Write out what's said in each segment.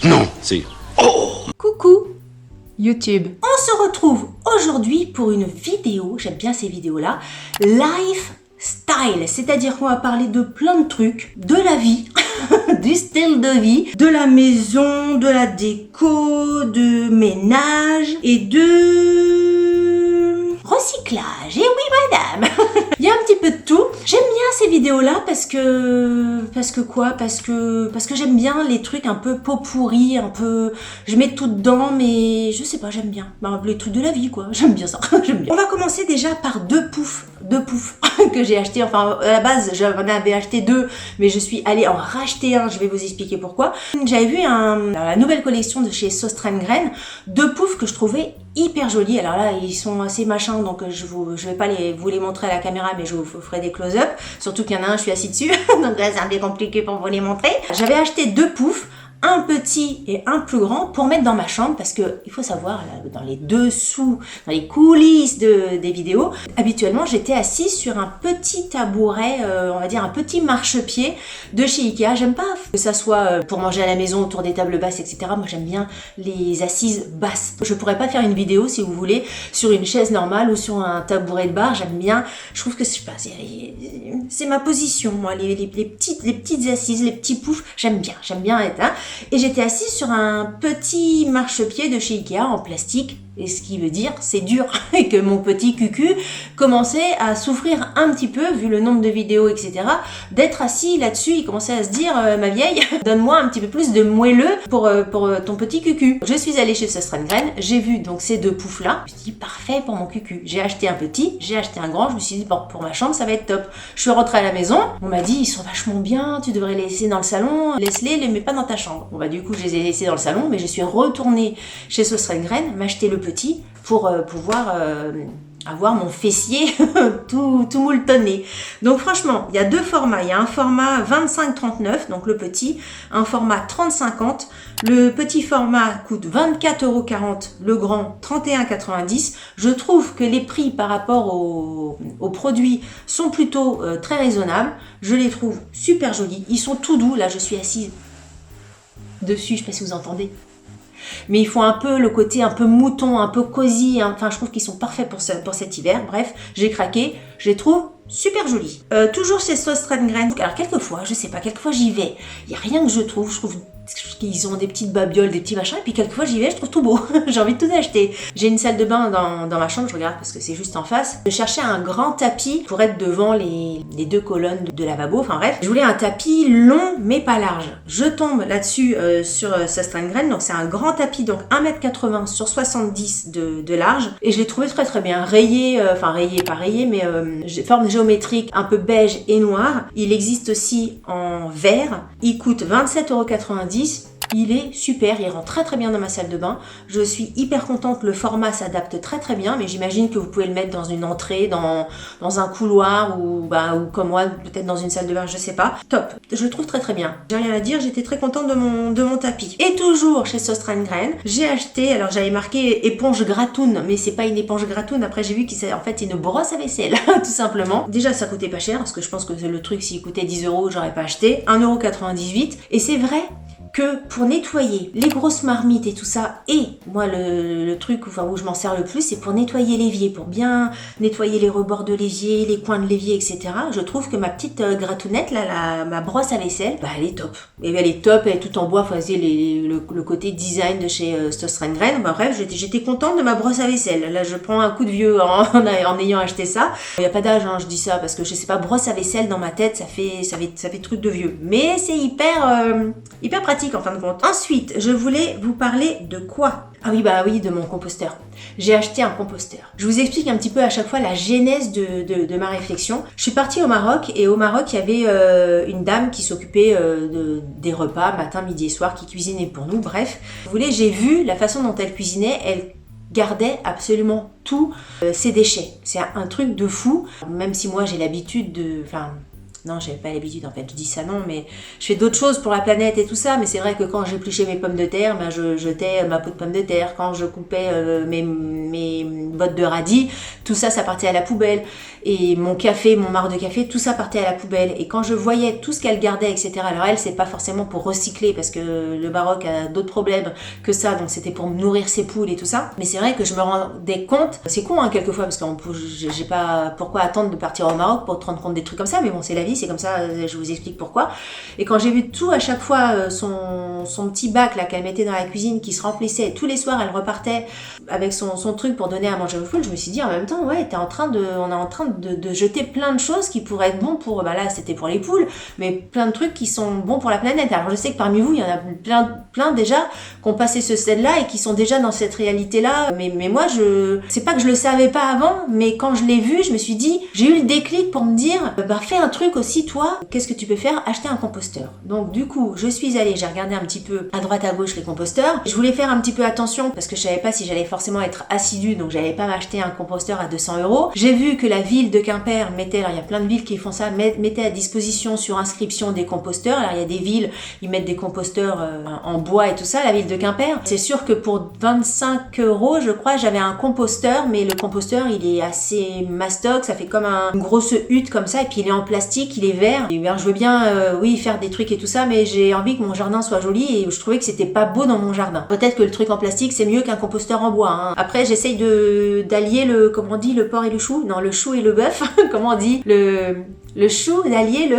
Non, c'est... Coucou YouTube. On se retrouve aujourd'hui pour une vidéo, j'aime bien ces vidéos-là, lifestyle, c'est-à-dire qu'on va parler de plein de trucs, de la vie, du style de vie, de la maison, de la déco, de ménage et de recyclage. Et oui madame. Il y a un petit peu de tout. J'aime bien ces vidéos-là parce que j'aime bien les trucs un peu pot pourri, un peu, je mets tout dedans, mais je sais pas, j'aime bien. Les trucs de la vie, quoi. J'aime bien ça. J'aime bien. On va commencer déjà par deux poufs que j'ai acheté. Enfin, à la base, j'en avais acheté deux, mais je suis allée en racheter un. Je vais vous expliquer pourquoi. J'avais vu la nouvelle collection de chez Sauce Graine, deux poufs que je trouvais hyper jolis. Alors là, ils sont assez machins, donc je vais pas vous les montrer à la caméra, mais je vous ferai des close-up. Surtout qu'il y en a un, je suis assis dessus, donc là c'est un peu compliqué pour vous les montrer. J'avais acheté deux poufs, un petit et un plus grand, pour mettre dans ma chambre, parce que il faut savoir, là, dans les dessous, dans les coulisses des vidéos, habituellement j'étais assise sur un petit tabouret, on va dire un petit marchepied de chez Ikea. J'aime pas que ça soit pour manger à la maison autour des tables basses, etc. Moi j'aime bien les assises basses. Je pourrais pas faire une vidéo, si vous voulez, sur une chaise normale ou sur un tabouret de bar. J'aime bien, je trouve que c'est ma position, moi, les petites assises, les petits poufs, j'aime bien être là. Et j'étais assise sur un petit marchepied de chez Ikea en plastique, et ce qui veut dire c'est dur, et que mon petit cucu commençait à souffrir un petit peu, vu le nombre de vidéos, etc., d'être assis là-dessus. Il commençait à se dire, ma vieille, donne-moi un petit peu plus de moelleux pour ton petit cucu. Je suis allée chez Sauce Graine, j'ai vu donc ces deux poufs-là, je me suis dit, parfait pour mon cucu. J'ai acheté un petit, j'ai acheté un grand, je me suis dit, bon, pour ma chambre, ça va être top. Je suis rentrée à la maison, on m'a dit, ils sont vachement bien, tu devrais les laisser dans le salon, les mets pas dans ta chambre. Bon bah du coup, je les ai laissés dans le salon, mais je suis retournée chez Sauce Graine, m'acheter le petit pour pouvoir avoir mon fessier tout mouletonné. Donc franchement, il y a deux formats. Il y a un format 25-39, donc le petit, un format 30-50. Le petit format coûte 24,40 €, le grand 31,90 €. Je trouve que les prix par rapport aux produits sont plutôt très raisonnables. Je les trouve super jolis. Ils sont tout doux. Là, je suis assise dessus, je sais pas si vous entendez. Mais il faut un peu le côté un peu mouton, un peu cosy, enfin je trouve qu'ils sont parfaits pour cet hiver. Bref, j'ai craqué, je les trouve super jolis. Toujours chez Sauce Graine. Alors quelquefois, je sais pas, quelquefois j'y vais, il n'y a rien que je trouve qu'ils ont des petites babioles, des petits machins, et puis quelquefois j'y vais, je trouve tout beau. J'ai envie de tout acheter. J'ai une salle de bain dans ma chambre, je regarde parce que c'est juste en face. Je cherchais un grand tapis pour être devant les deux colonnes de lavabo, enfin bref. Je voulais un tapis long mais pas large. Je tombe là-dessus sur Sauce Graine, donc c'est un grand tapis, donc 1,80 m sur 70 de large, et je l'ai trouvé très très bien. Rayé, enfin rayé, pas rayé, mais forme géométrique un peu beige et noir. Il existe aussi en vert. Il coûte 27,90 €. Il est super, il rentre très très bien dans ma salle de bain. Je suis hyper contente, le format s'adapte très très bien, mais j'imagine que vous pouvez le mettre dans une entrée, dans un couloir ou comme moi, peut-être dans une salle de bain, je sais pas. Top, je le trouve très très bien. J'ai rien à dire, j'étais très contente de mon tapis. Et toujours chez Sauce Graine, j'ai acheté, alors j'avais marqué éponge gratoune, mais c'est pas une éponge gratoune. Après j'ai vu que c'est en fait une brosse à vaisselle, tout simplement. Déjà ça coûtait pas cher, parce que je pense que le truc s'il coûtait 10 €, j'aurais pas acheté. 1,98 €. Et c'est vrai que pour nettoyer les grosses marmites et tout ça, et moi le truc où je m'en sers le plus, c'est pour nettoyer l'évier, pour bien nettoyer les rebords de l'évier, les coins de l'évier, etc. Je trouve que ma petite gratounette, là, ma brosse à vaisselle, elle est top. Et elle est top, elle est tout en bois, le côté design de chez Sauce Graine. Bref, j'étais contente de ma brosse à vaisselle. Là, je prends un coup de vieux en ayant acheté ça. Il n'y a pas d'âge, je dis ça, parce que je sais pas, brosse à vaisselle dans ma tête, ça fait truc de vieux. Mais c'est hyper pratique en fin de compte. Ensuite, je voulais vous parler de quoi? Ah oui, de mon composteur. J'ai acheté un composteur. Je vous explique un petit peu à chaque fois la genèse de ma réflexion. Je suis partie au Maroc, et au Maroc, il y avait une dame qui s'occupait des repas, matin, midi et soir, qui cuisinait pour nous. Bref, vous voulez, j'ai vu la façon dont elle cuisinait. Elle gardait absolument tous ses déchets. C'est un truc de fou. Même si moi, j'ai l'habitude Non, j'avais pas l'habitude en fait, je dis ça non, mais je fais d'autres choses pour la planète et tout ça, mais c'est vrai que quand j'épluchais mes pommes de terre, ben je jetais ma peau de pomme de terre. Quand je coupais mes bottes de radis, tout ça, ça partait à la poubelle. Et mon café, mon marc de café, tout ça partait à la poubelle. Et quand je voyais tout ce qu'elle gardait, etc., alors elle, c'est pas forcément pour recycler, parce que le Maroc a d'autres problèmes que ça, donc c'était pour nourrir ses poules et tout ça. Mais c'est vrai que je me rendais compte, c'est con hein, quelquefois, parce que j'ai pas pourquoi attendre de partir au Maroc pour te rendre compte des trucs comme ça, mais bon, c'est la vie, c'est comme ça, je vous explique pourquoi. Et quand j'ai vu tout à chaque fois, son petit bac là qu'elle mettait dans la cuisine, qui se remplissait, et tous les soirs elle repartait avec son truc pour donner à manger aux poules, je me suis dit en même temps, ouais, on est en train de jeter plein de choses qui pourraient être bons pour, bah là c'était pour les poules, mais plein de trucs qui sont bons pour la planète. Alors je sais que parmi vous, il y en a plein déjà qui ont passé ce stade-là et qui sont déjà dans cette réalité-là, mais moi c'est pas que je le savais pas avant, mais quand je l'ai vu, je me suis dit, j'ai eu le déclic pour me dire, bah fais un truc aussi toi, qu'est-ce que tu peux faire? Acheter un composteur. Donc du coup, je suis allée, j'ai regardé un petit peu à droite à gauche les composteurs, je voulais faire un petit peu attention parce que je savais pas si j'allais forcément être assidue, donc j'allais pas m'acheter un composteur à 200 €. J'ai vu que la ville de Quimper mettait, alors il y a plein de villes qui font ça, mettait à disposition sur inscription des composteurs. Alors il y a des villes, ils mettent des composteurs en bois et tout ça, la ville de Quimper. C'est sûr que pour 25 € je crois, j'avais un composteur, mais le composteur il est assez mastoc, ça fait comme une grosse hutte comme ça, et puis il est en plastique, il est vert. Et bien je veux bien, oui, faire des trucs et tout ça, mais j'ai envie que mon jardin soit joli et je trouvais que c'était pas beau dans mon jardin. Peut-être que le truc en plastique c'est mieux qu'un composteur en bois. Hein. Après j'essaye d'allier comment on dit, le porc et le chou? Non, le chou et le bœuf. Comment on dit? Le chou, d'allier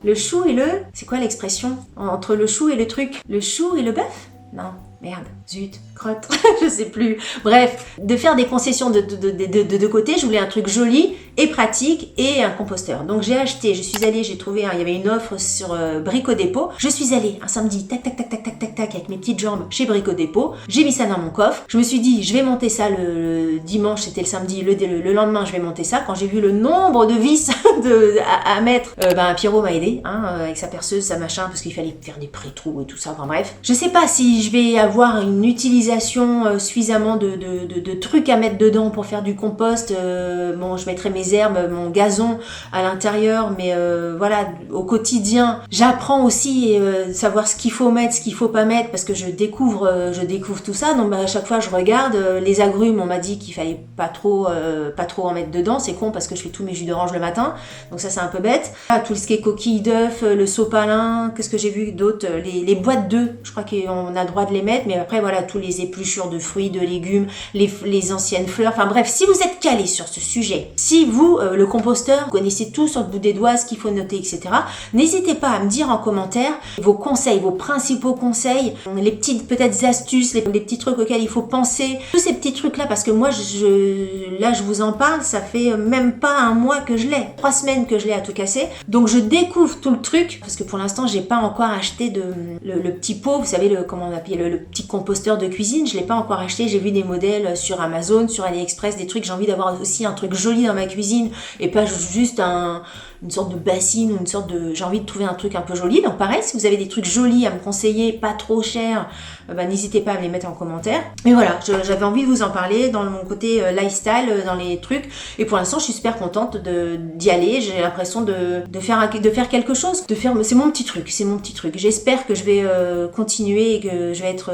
le chou et c'est quoi l'expression? Entre le chou et le truc? Le chou et le bœuf? Non, merde, zut, crotte, je sais plus. Bref, de faire des concessions de côté, je voulais un truc joli et pratique et un composteur. Donc j'ai acheté, je suis allée, j'ai trouvé, il y avait une offre sur Brico Dépôt. Je suis allée un samedi, tac, avec mes petites jambes chez Brico Dépôt. J'ai mis ça dans mon coffre. Je me suis dit, je vais monter ça le dimanche, c'était le samedi, le lendemain, je vais monter ça. Quand j'ai vu le nombre de vis à mettre, Pierrot m'a aidé, avec sa perceuse, sa machin, parce qu'il fallait faire des pré-trous et tout ça. Enfin bref, je sais pas si je vais avoir une utilisation suffisamment de trucs à mettre dedans pour faire du compost. Bon, je mettrai mes herbes, mon gazon à l'intérieur, mais voilà, au quotidien, j'apprends aussi savoir ce qu'il faut mettre, ce qu'il faut pas mettre, parce que je découvre tout ça. Donc à chaque fois, je regarde les agrumes. On m'a dit qu'il fallait pas trop en mettre dedans. C'est con parce que je fais tous mes jus d'orange le matin, donc ça c'est un peu bête. Tout ce qui est coquilles d'œufs, le sopalin, qu'est-ce que j'ai vu d'autre, les boîtes d'œufs, je crois qu'on a le droit de les mettre, mais après voilà, tous les épluchures de fruits, de légumes, les anciennes fleurs, enfin bref, si vous êtes calé sur ce sujet, si vous, le composteur, vous connaissez tout sur le bout des doigts, ce qu'il faut noter, etc., n'hésitez pas à me dire en commentaire vos conseils, vos principaux conseils, les petites peut-être astuces, les petits trucs auxquels il faut penser, tous ces petits trucs là, parce que moi, là je vous en parle, ça fait même pas un mois que je l'ai, 3 semaines que je l'ai à tout casser, donc je découvre tout le truc, parce que pour l'instant j'ai pas encore acheté le petit pot, vous savez, comment on appelle le petit composteur de cuisine, je l'ai pas encore acheté, j'ai vu des modèles sur Amazon, sur AliExpress, des trucs, j'ai envie d'avoir aussi un truc joli dans ma cuisine, et pas juste une sorte de bassine, ou j'ai envie de trouver un truc un peu joli. Donc pareil, si vous avez des trucs jolis à me conseiller, pas trop chers, n'hésitez pas à me les mettre en commentaire. Mais voilà, j'avais envie de vous en parler dans mon côté lifestyle, dans les trucs. Et pour l'instant, je suis super contente d'y aller. J'ai l'impression de faire quelque chose, c'est mon petit truc, J'espère que je vais continuer et que je vais être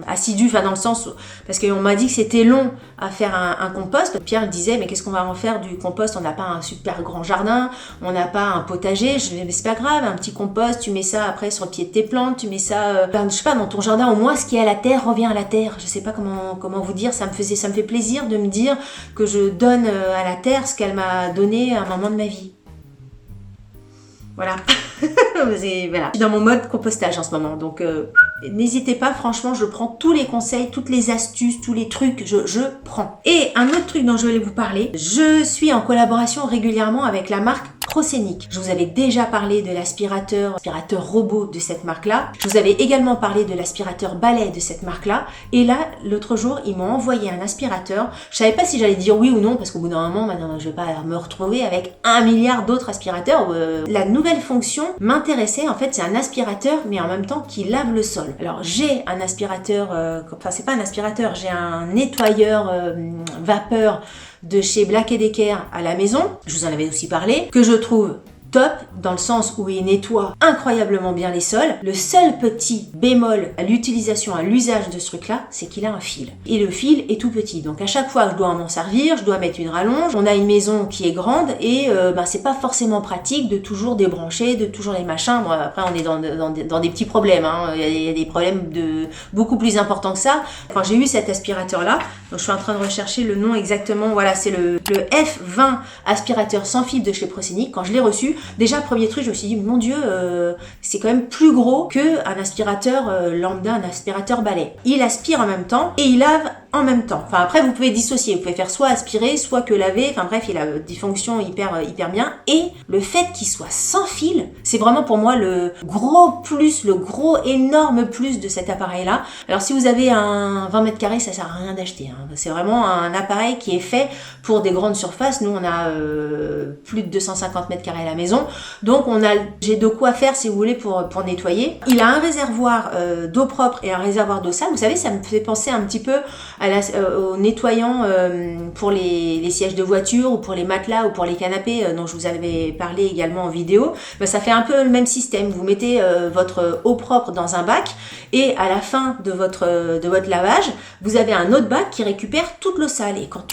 assidue, enfin dans le sens, parce qu'on m'a dit que c'était long à faire un compost. Pierre disait, mais qu'est-ce qu'on va en faire du compost? On n'a pas un super grand jardin, on n'a pas un potager. Je dis, mais c'est pas grave, un petit compost, tu mets ça après sur le pied de tes plantes, tu mets ça, je sais pas, dans ton jardin, au moins ce qui est à la terre revient à la terre. Je sais pas comment vous dire, ça me fait plaisir de me dire que je donne à la terre ce qu'elle m'a donné à un moment de ma vie. Voilà. Voilà. Je suis dans mon mode compostage en ce moment, donc n'hésitez pas, franchement, je prends tous les conseils, toutes les astuces, tous les trucs, je prends. Et un autre truc dont je voulais vous parler, je suis en collaboration régulièrement avec la marque Proscenic. Je vous avais déjà parlé de l'aspirateur robot de cette marque-là. Je vous avais également parlé de l'aspirateur balai de cette marque-là. Et là, l'autre jour, ils m'ont envoyé un aspirateur. Je savais pas si j'allais dire oui ou non, parce qu'au bout d'un moment, maintenant, je vais pas me retrouver avec 1 milliard d'autres aspirateurs. La nouvelle fonction m'intéressait. En fait, c'est un aspirateur, mais en même temps qui lave le sol. Alors, j'ai un aspirateur, enfin, c'est pas un aspirateur, j'ai un nettoyeur vapeur de chez Black & Decker à la maison, je vous en avais aussi parlé, que je trouve top dans le sens où il nettoie incroyablement bien les sols. Le seul petit bémol à l'utilisation, à l'usage de ce truc-là, c'est qu'il a un fil. Et le fil est tout petit. Donc à chaque fois que je dois m'en servir, je dois mettre une rallonge. On a une maison qui est grande et c'est pas forcément pratique de toujours débrancher, de toujours les machins. Bon, après, on est dans des petits problèmes. Il y a des problèmes de beaucoup plus importants que ça. Quand j'ai eu cet aspirateur-là, donc je suis en train de rechercher le nom exactement. Voilà, c'est le F20 aspirateur sans fil de chez Prosenic. Quand je l'ai reçu, déjà, premier truc, je me suis dit, mon Dieu, c'est quand même plus gros qu'un aspirateur lambda, un aspirateur balai. Il aspire en même temps et il lave en même temps. Enfin, après, vous pouvez dissocier. Vous pouvez faire soit aspirer, soit que laver. Enfin, bref, il a des fonctions hyper bien. Et le fait qu'il soit sans fil, c'est vraiment pour moi le gros plus, le gros énorme plus de cet appareil-là. Alors, si vous avez un 20 mètres carrés, ça sert à rien d'acheter. C'est vraiment un appareil qui est fait pour des grandes surfaces. Nous, on a plus de 250 mètres carrés à la maison. Donc, j'ai de quoi faire, si vous voulez, pour nettoyer. Il a un réservoir d'eau propre et un réservoir d'eau sale. Vous savez, ça me fait penser un petit peu au nettoyant pour les sièges de voiture ou pour les matelas ou pour les canapés dont je vous avais parlé également en vidéo. Ça fait un peu le même système. Vous mettez votre eau propre dans un bac et à la fin de votre lavage, vous avez un autre bac qui récupère toute l'eau sale. Et quand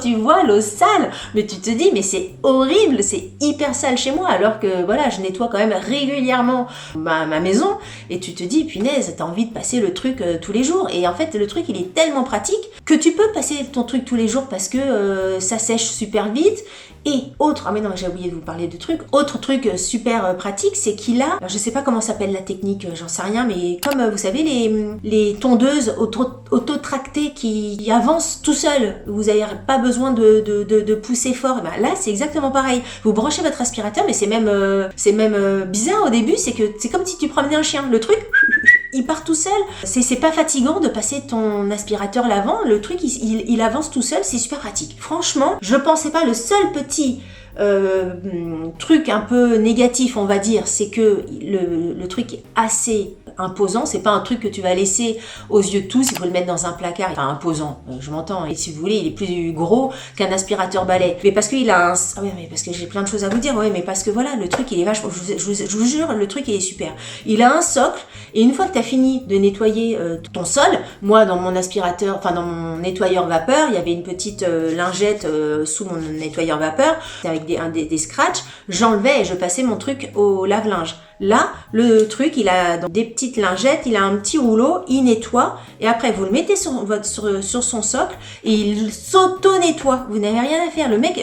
tu vois l'eau sale, mais tu te dis, mais c'est horrible, c'est hyper sale chez moi, alors que voilà, je nettoie quand même régulièrement ma maison, et tu te dis, punaise, t'as envie de passer le truc tous les jours. Et en fait, le truc, il est tellement pratique que tu peux passer ton truc tous les jours parce que ça sèche super vite. Et ah mais non, j'ai oublié de vous parler de trucs. Autre truc super pratique, c'est qu'il a, alors je sais pas comment s'appelle la technique, j'en sais rien, mais comme vous savez les tondeuses auto-tractées qui avancent tout seul, vous n'avez pas besoin de pousser fort. Et ben là, c'est exactement pareil. Vous branchez votre aspirateur, mais c'est même bizarre au début, c'est que c'est comme si tu promenais un chien. Le truc, il part tout seul. C'est pas fatigant de passer ton aspirateur lavant. Le truc, il avance tout seul. C'est super pratique. Franchement, je pensais pas. Le seul petit truc un peu négatif, on va dire, c'est que le truc est assez imposant. C'est pas un truc que tu vas laisser aux yeux de tous. Il faut le mettre dans un placard. Enfin, imposant, je m'entends. Et si vous voulez, il est plus gros qu'un aspirateur balai. Mais parce qu'il a ah ouais, mais parce que j'ai plein de choses à vous dire. Ouais, mais parce que voilà, le truc, il est vachement. Je vous jure, le truc, il est super. Il a un socle. Et une fois que tu as fini de nettoyer ton sol, moi, dans mon aspirateur, enfin, dans mon nettoyeur vapeur, il y avait une petite lingette sous mon nettoyeur vapeur, avec des scratchs. J'enlevais et je passais mon truc au lave-linge. Là, le truc, il a des petites lingettes, il a un petit rouleau, il nettoie, et après, vous le mettez sur son socle, et il s'auto-nettoie. Vous n'avez rien à faire. Le mec,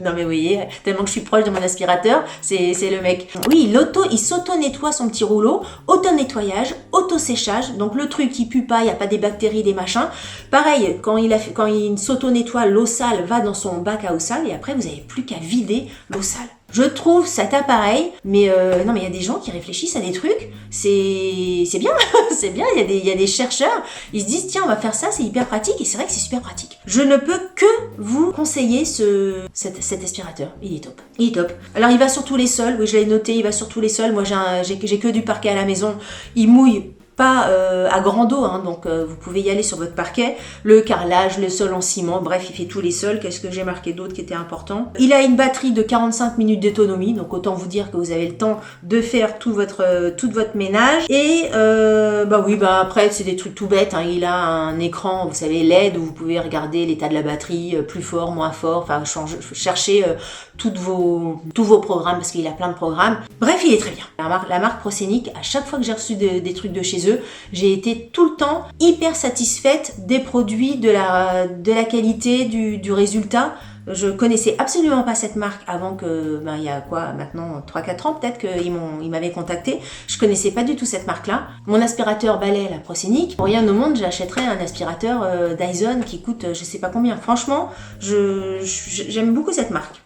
non mais vous voyez, tellement que je suis proche de mon aspirateur, c'est le mec. Oui, il s'auto-nettoie son petit rouleau, auto-nettoyage, auto-séchage, donc le truc, il pue pas, il n'y a pas des bactéries, des machins. Pareil, quand il s'auto-nettoie, l'eau sale va dans son bac à eau sale, et après, vous n'avez plus qu'à vider l'eau sale. Je trouve cet appareil, mais non, mais il y a des gens qui réfléchissent à des trucs, c'est bien, c'est bien, il y a des chercheurs, ils se disent tiens, on va faire ça, c'est hyper pratique, et c'est vrai que c'est super pratique. Je ne peux que vous conseiller cet aspirateur, il est top. Alors il va sur tous les sols, oui je l'ai noté, il va sur tous les sols, moi j'ai que du parquet à la maison, il mouille pas à grande eau, donc vous pouvez y aller sur votre parquet, le carrelage, le sol en ciment, bref, il fait tous les sols. Qu'est-ce que j'ai marqué d'autre qui était important? Il a une batterie de 45 minutes d'autonomie, donc autant vous dire que vous avez le temps de faire tout votre ménage. Et après c'est des trucs tout bêtes, il a un écran, vous savez, LED, où vous pouvez regarder l'état de la batterie, plus fort, moins fort, enfin chercher tous vos programmes, parce qu'il a plein de programmes. Bref, il est très bien. La marque Prosenic, à chaque fois que j'ai reçu des trucs de chez eux, j'ai été tout le temps hyper satisfaite des produits, de la qualité, du résultat. Je connaissais absolument pas cette marque avant que, il y a quoi, maintenant 3-4 ans peut-être qu'ils m'avaient contacté. Je connaissais pas du tout cette marque-là. Mon aspirateur balai, la Prosenic, pour rien au monde, j'achèterais un aspirateur Dyson qui coûte je sais pas combien. Franchement, j'aime beaucoup cette marque.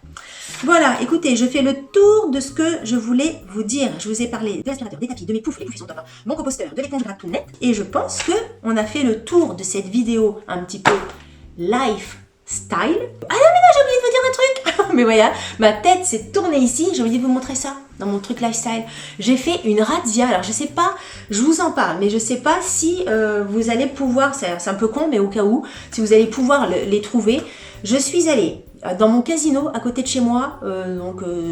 Voilà, écoutez, je fais le tour de ce que je voulais vous dire. Je vous ai parlé de l'aspirateur, des tapis, de mes poufs, les poufs ils sont top, mon composteur, de l'éponge gratte tout net. Et je pense qu'on a fait le tour de cette vidéo un petit peu lifestyle. Ah non mais non, j'ai oublié de vous dire un truc. Mais voilà, ma tête s'est tournée ici, j'ai oublié de vous montrer ça dans mon truc lifestyle. J'ai fait une razzia, alors je sais pas, je vous en parle, mais je sais pas si vous allez pouvoir, c'est un peu con, mais au cas où, si vous allez pouvoir les trouver. Je suis allée dans mon casino à côté de chez moi,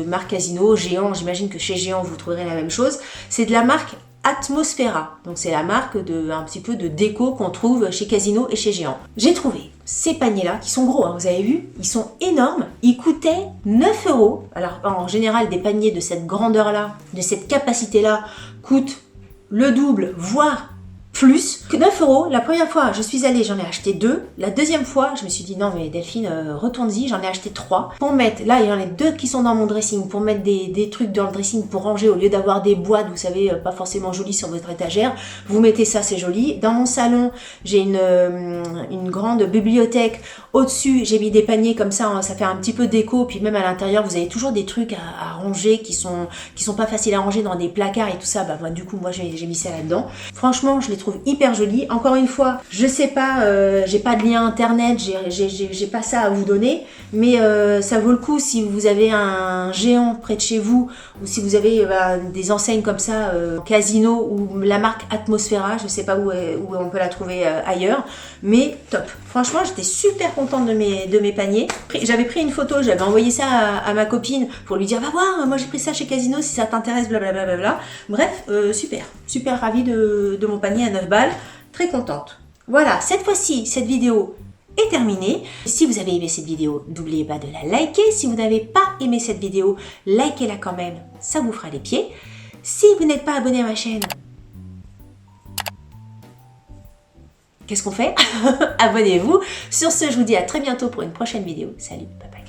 marque Casino, Géant, j'imagine que chez Géant vous trouverez la même chose, c'est de la marque Atmosfera, donc c'est la marque un petit peu de déco qu'on trouve chez Casino et chez Géant. J'ai trouvé ces paniers-là, qui sont gros, hein, vous avez vu, ils sont énormes, ils coûtaient 9 €. Alors en général, des paniers de cette grandeur-là, de cette capacité-là, coûtent le double, voire plus que 9 €. La première fois, je suis allée, j'en ai acheté 2. La deuxième fois, je me suis dit non mais Delphine, retourne-y, j'en ai acheté 3. Pour mettre, là il y en a 2 qui sont dans mon dressing, pour mettre des trucs dans le dressing pour ranger, au lieu d'avoir des boîtes, vous savez, pas forcément jolies sur votre étagère, vous mettez ça, c'est joli. Dans mon salon, j'ai une grande bibliothèque. Au-dessus, j'ai mis des paniers comme ça, hein, ça fait un petit peu déco, puis même à l'intérieur, vous avez toujours des trucs à ranger qui sont pas faciles à ranger dans des placards et tout ça. Bah du coup, moi j'ai mis ça là-dedans. Franchement, je les trouve hyper jolis. Encore une fois, je sais pas, j'ai pas de lien internet, j'ai pas ça à vous donner, mais ça vaut le coup si vous avez un Géant près de chez vous, ou si vous avez des enseignes comme ça, Casino ou la marque Atmosfera, je sais pas où on peut la trouver ailleurs, mais top. Franchement, j'étais super contente de mes paniers. J'avais pris une photo, j'avais envoyé ça à ma copine pour lui dire va voir, moi j'ai pris ça chez Casino, si ça t'intéresse, blablabla. Bref, super ravie de mon panier à 9 balles, très contente. Voilà, cette fois-ci, cette vidéo est terminée. Si vous avez aimé cette vidéo, n'oubliez pas de la liker. Si vous n'avez pas aimé cette vidéo, likez-la quand même, ça vous fera les pieds. Si vous n'êtes pas abonné à ma chaîne, qu'est-ce qu'on fait? Abonnez-vous. Sur ce, je vous dis à très bientôt pour une prochaine vidéo. Salut, bye bye.